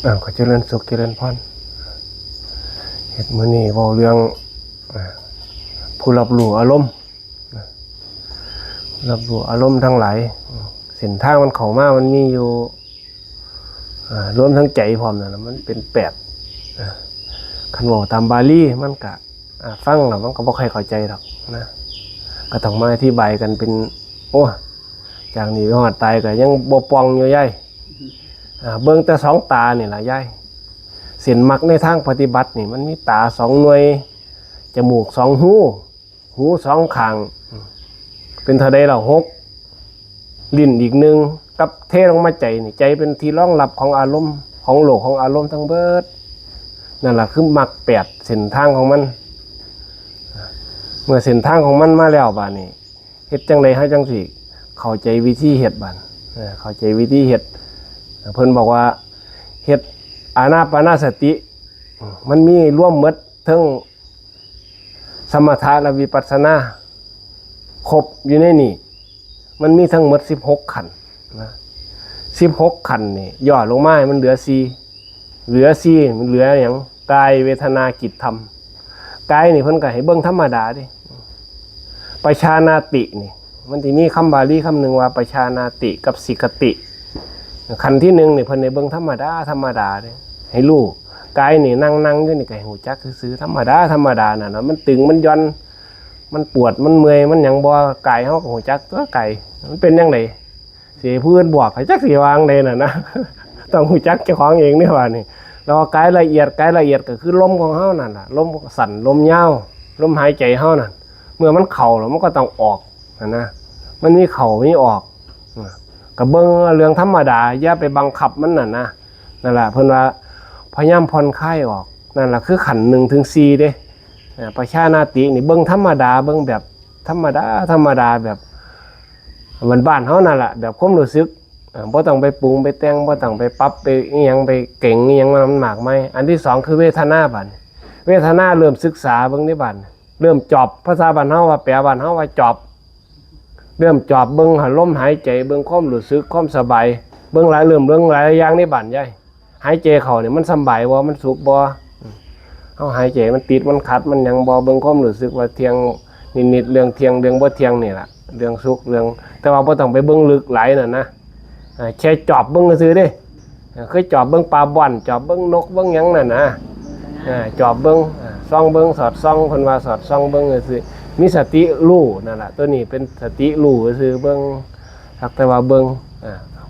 ขอเจริญสุขเจริญพรเฮ็ดมื้อนี้เว้าเรื่องผู้รับรู้อารมณ์รับรู้อารมณ์ทั้งหลายเส้นทางมันเข้ามามันมีอยู่รวมทั้งใจพร้อมนั่นน่ะมันเป็นคันเว้าตามบาลีมันก็ฟังแล้วมันก็บ่ค่อยเข้าใจดอกนะก็ต้องมาอธิบายกันเป็นโอ้จากนี้ไปฮอดตายก็ยังบ่ป่องอยู่ยายเบิ่งแต่2ตานี่ล่ะยายเส้นมรรคในทางปฏิบัตินี่มันมีตา2หน่วยจมูก2หู2ข้างเป็นเท่าใดล่ะ6ลิ้นอีก1กับเทลงมาใจนี่ใจเป็นที่รองรับของอารมณ์ของโลกของอารมณ์ทั้งเบิดนั่นล่ะคือมรรค8เส้นทางของมันเมื่อเส้นทางของมันมาแล้วบัดนี้เฮ็ดจังได๋เฮาจังสิเข้าใจวิธีเฮ็ดบัดเข้าใจวิธีเฮ็ดเพิ่นบอกว่าเฮ็ดอานาปานสติมันมีร่วมหมดทั้งสมถะและวิปัสสนาครบอยู่ในนี่มันมีทั้งหมด16ขันธ์นะ16ขันธ์นี่ย่อลงมาให้มันเหลือ4มันเหลือหยังกายเวทนาจิตธรรมกายนี่เพิ่นก็ให้เบิ่งธรรมดาดิปัจฉานาตินี่มันสิมีคำบาลีคำหนึงว่าปัจฉานาติกับสิกติขันธ์ที่1นี่เพิ่นให้เบิ่งธรรมดาเด้ให้รู้กายนี่นั่งอยู่นี่ก็ให้ฮู้จักซื่อๆธรรมดานั่นน่ะมันตึงมันย่อนมันปวดมันเมื่อยมันหยังบ่กายเฮาก็ฮู้จักตัวกายมันเป็นจังได๋สิผู้อื่นบอกให้จักสิวางใดน่ะนะ ต้องฮู้จักเจ้าของเองนี่ว่านี่แล้วกายละเอียดก็คือลมของเฮานั่นน่ะลมสั้นลมยาวลมหายใจเฮานั่นเมื่อมันเข้าแล้วมันก็ต้องออกนะมันมีเข้ามีออกก็เบิ่งเรื่องธรรมดาอย่าไปบังคับมันนั่นนะนั่นล่ะเพิ่นว่าพยายามผ่อนคลายออกนั่นล่ะคือขันธ์1ถึง4เด้ปัจฉานาตินี่เบิ่งธรรมดาเบิ่งแบบธรรมดาแบบบ้านๆเฮานั่นล่ะแบบความรู้สึกบ่ต้องไปปรุงไปแต่งบ่ต้องไปปรับไปอีหยังไปเก่งอีหยังมันมากมายอันที่2คือเวทนาบัดเวทนาเริ่มศึกษาเบิ่งในบัดเริ่มจอบภาษาบ้านเฮาว่าแปลบ้านเฮาว่าจอบเริ่มจอบเบิ่งลมหายใจเบิ่งความรู้สึกความสบายเบิ่งหลายอย่างในบ้านยายหายใจเข้านี่มันสบายบ่มันสุขบ่เฮาหายใจมันติดมันขัดมันหยังบ่เบิ่งความรู้สึกว่าเที่ยงนิดๆเรื่องเที่ยงเรื่องบ่เที่ยงนี่ล่ะเรื่องสุขเรื่องแต่ว่าบ่ต้องไปเบิ่งลึกหลายนั่นนะแค่จอบเบิ่งซื่อๆเด้เคยจอบเบิ่งปลาบ่อนจอบเบิ่งนกเบิ่งหยังนั่นนะจอบเบิ่งส่องเบิ่งสอดส่องเพิ่นว่าสอดส่องเบิ่งซื่อมีสติรู้นั่นล่ะตัวนี้เป็นสติรู้ซื่อเบิ่งสักแต่ว่าเบิ่ง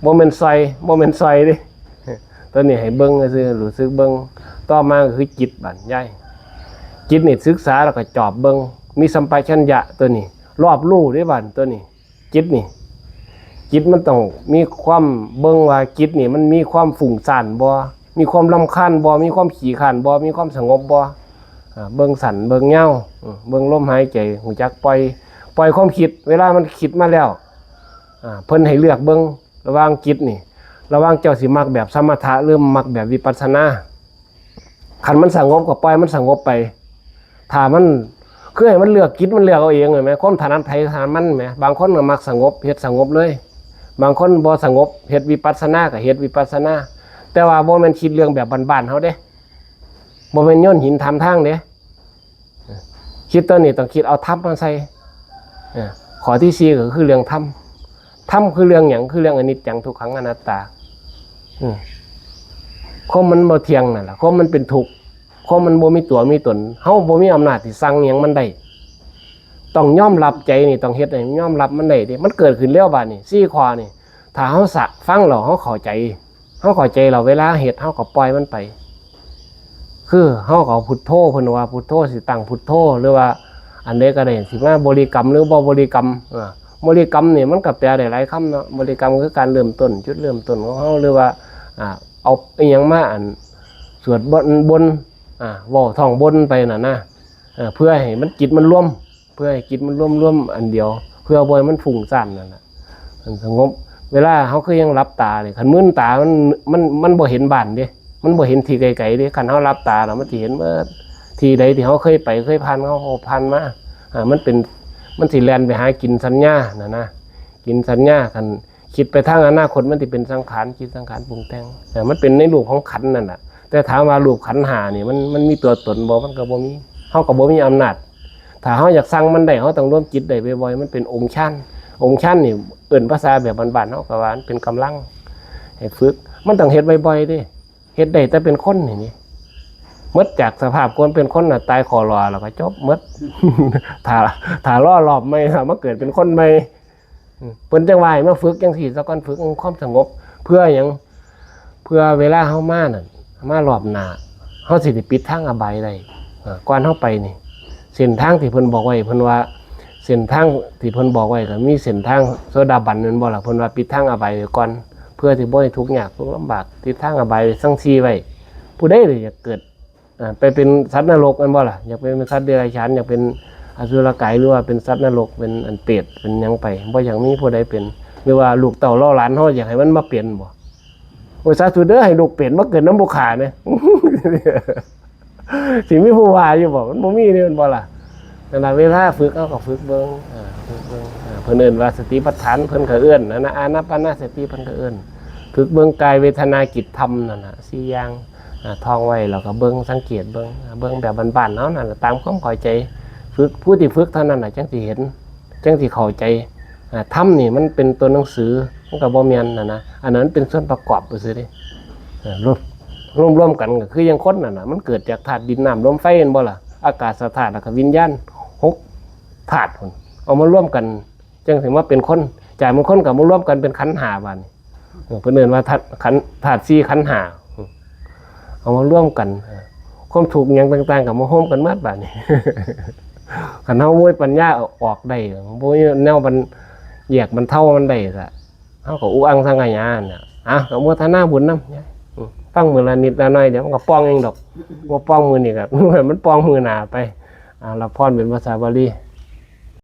บ่แม่นใส่เด้ตัวนี้ให้เบิ่งซื่อรู้สึกเบิ่งต่อมาก็คือจิตบัดใหญ่จิตนี่ศึกษาแล้วก็จอบเบิ่งมีสัมปชัญญะตัวนี้รอบรู้ได้บัดตัวนี้จิตมันต้องมีความเบิ่งว่าจิตนี่มันมีความฟุ้งซ่านบ่มีความรำคาญบ่มีความขี้คร้านบ่มีความสงบบ่เบิ่งสั่นเบิ่งยาวเบิ่งลมหายใจหูจักปล่อยความคิดเวลามันคิดมาแล้วเพิ่นให้เลือกเบิ่งระหว่างจิตนี่ระหว่างเจ้าสิมักแบบสมถะหรือมักแบบวิปัสสนาคันมันสงบก็ปล่อยมันสงบไปถ้ามันคือให้มันเลือกจิตมันเลือกเอาเองเห็นมั้ยความถนัดไผถนัดมันแหมบางคนก็มักสงบเฮ็ดสงบเลยบางคนบ่สงบเฮ็ดวิปัสสนาก็เฮ็ดวิปัสสนาแต่ว่าบ่แม่นคิดเรื่องแบบบ้านๆเฮาเด้บ่แม่นโยนหินทำทางเด้คิดตัวนี้ต้องคิดเอาธรรมมาใส่ข้อที่4ก็คือเรื่องธรรมคือเรื่องหยังคือเรื่องอนิจจังทุกขังอนัตตาความมันบ่เที่ยงนั่นล่ะความมันเป็นทุกข์ความมันบ่มีตัวมีตนเฮาบ่มีอำนาจที่สั่งหยังมันได้ต้องยอมรับใจนี่ต้องเฮ็ดให้ยอมรับมันได้ดิมันเกิดขึ้นแล้วบัดนี้4ข้อนี่ถ้าเฮาฟังแล้วเฮาเข้าใจแล้วเวลาเฮ็ดเฮาก็ปล่อยมันไปคือเฮาก็พุทโธเพิ่นว่าพุทโธสิตั้งพุทโธหรือว่าอันใดก็ได้สิมาบริกรรมหรือบ่บริกรรมบริกรรมนี่มันก็แปลได้หลายคำเนาะบริกรรมคือการเริ่มต้นจุดเริ่มต้นของเฮาหรือว่าเอาอีหยังมาสวดบนเว้าท่องบนไปน่ะนะเพื่อให้มันจิตมันรวมเพื่อให้จิตมันรวมอันเดียวเพื่อบ่ให้มันฟุ้งซ่านนั่นน่ะมันสงบเวลาเฮาคือยังหลับตานี่คันมึนตามันบ่เห็นบ้านเด้มันบ่เห็นที่ไกลๆเด้คันเฮาหลับตาแล้วมันสิเห็นเบิดที่ใดที่เฮาเคยไปเคยผ่านเฮาผ่านมามันสิแล่นไปหากินสัญญาน่ะนะกินสัญญาคัน คิดไปทางอนาคตมันสิเป็นสังขารจิตสังขารปรุงแต่งมันเป็นในรูปของขันธ์นั่นน่ะแต่ถามว่ารูปขันธ์5นี่มันมีตัวตนบ่มันก็บ่มีเฮาก็บ่มีอำนาจถ้าเฮาอยากสั่งมันได้เฮาต้องร่วมจิตได้บ่อยๆมันเป็นองค์ชั้นนี่เอิ้นภาษาแบบบ้านๆเฮาก็ว่ามันเป็นกำลังให้ฝึกมันต้องเฮ็ดบ่อยๆเด้เฮ็ดได้แต่เป็นคนนี่หมดจากสภาพคนเป็นคนน่ะตายคอรอแล้วก็จบหมด ถ้ารอรอบใหม่ถ้ามาเกิดเป็นคนใหม่เพิ่นจังว่าให้มาฝึกจังซี่ซะก่อนฝึกความสงบเพื่อหยังเพื่อเวลาเฮามานั่นมารอบหน้าเฮาสิได้ปิดทางอบายได้ก่อนเฮาไปนี่เส้นทางที่เพิ่นบอกไว้เพิ่นว่าเส้นทางที่เพิ่นบอกไว้ก็มีเส้นทางโสดาบันนั่นบ่ล่ะเพิ่นว่าปิดทางอบายไว้ก่อนเพื่อที่บ่ให้ทุกข์ยากทุกข์ลำบากปิดทางอบายสังสีไว้ผู้ใดเลยอยากเกิดไปเป็นสัตว์นรกนั่นบ่ล่ะอยากเป็นสัตว์เดรัจฉานอยากเป็นอสุรกายหรือว่าเป็นสัตว์นรกเป็นอันเปรตเป็นหยังไปบ่อยากมีผู้ใดเป็นหรือว่าลูกเต่าล่อหลานเฮาอยากให้มันมาเปลี่ยนบ่โอ้ยสาธุเด้อให้ลูกเปลี่ยนมาเกิดน้ำบ่ขาเนี่ย สิมีผู้ว่าอยู่บ่มันบ่มีนี่มันบ่ล่ะนั่นล่ะเวลาฝึกเอาก็ฝึกเบิ่งฝึกเบิ่งเพิ่นเอิ้นว่าสติปัฏฐานเพิ่นก็เอิ้นนะอานาปานสติเพิ่นก็เอิ้นฝึกเบิ่งกายเวทนาจิตธรรมนั่นน่ะ4อย่างท่องไว้แล้วก็เบิ่งสังเกตเบิ่งแบบบ้านๆเนาะนั่นล่ะตามความเข้าใจฝึกผู้ที่ฝึกเท่านั้นน่ะจังสิเห็นจังสิเข้าใจธรรมนี่มันเป็นตัวหนังสือมันก็บ่แม่นนะอันนั้นเป็นส่วนประกอบซื่อๆเด้ร่วมกันก็คือยังคนนั่นน่ะมันเกิดจากธาตุดินน้ำลมไฟเห็นบ่ล่ะอากาศธาตุแล้วก็วิญญาณ6ธาตุพุ่นเอามาร่วมกันจังสิว่าเป็นคนจากมันคนก็มาร่วมกันเป็นขันธ์5บัดนี้เพิ่นเอิ้นว่าธาตุ4ขันธ์5เอามาร่วมกันความทุกข์หยังต่างๆก็มาโฮมกันหมดบัดนี้ คันเฮาบ่มีปัญญาออกได้บ่มีแนวมันแยกมันเท่ามันได้ซะเฮาก็อุอังสังขยาน่ะก็อนุโมทนาบุญนำฟังมื้อละนิดละหน่อยเดี๋ยวมันก็ป้องเองดอกบ่ป้องมื้อนี้ก็ มันป้องมื้อหน้าไปรับพรเป็นภาษาบาลี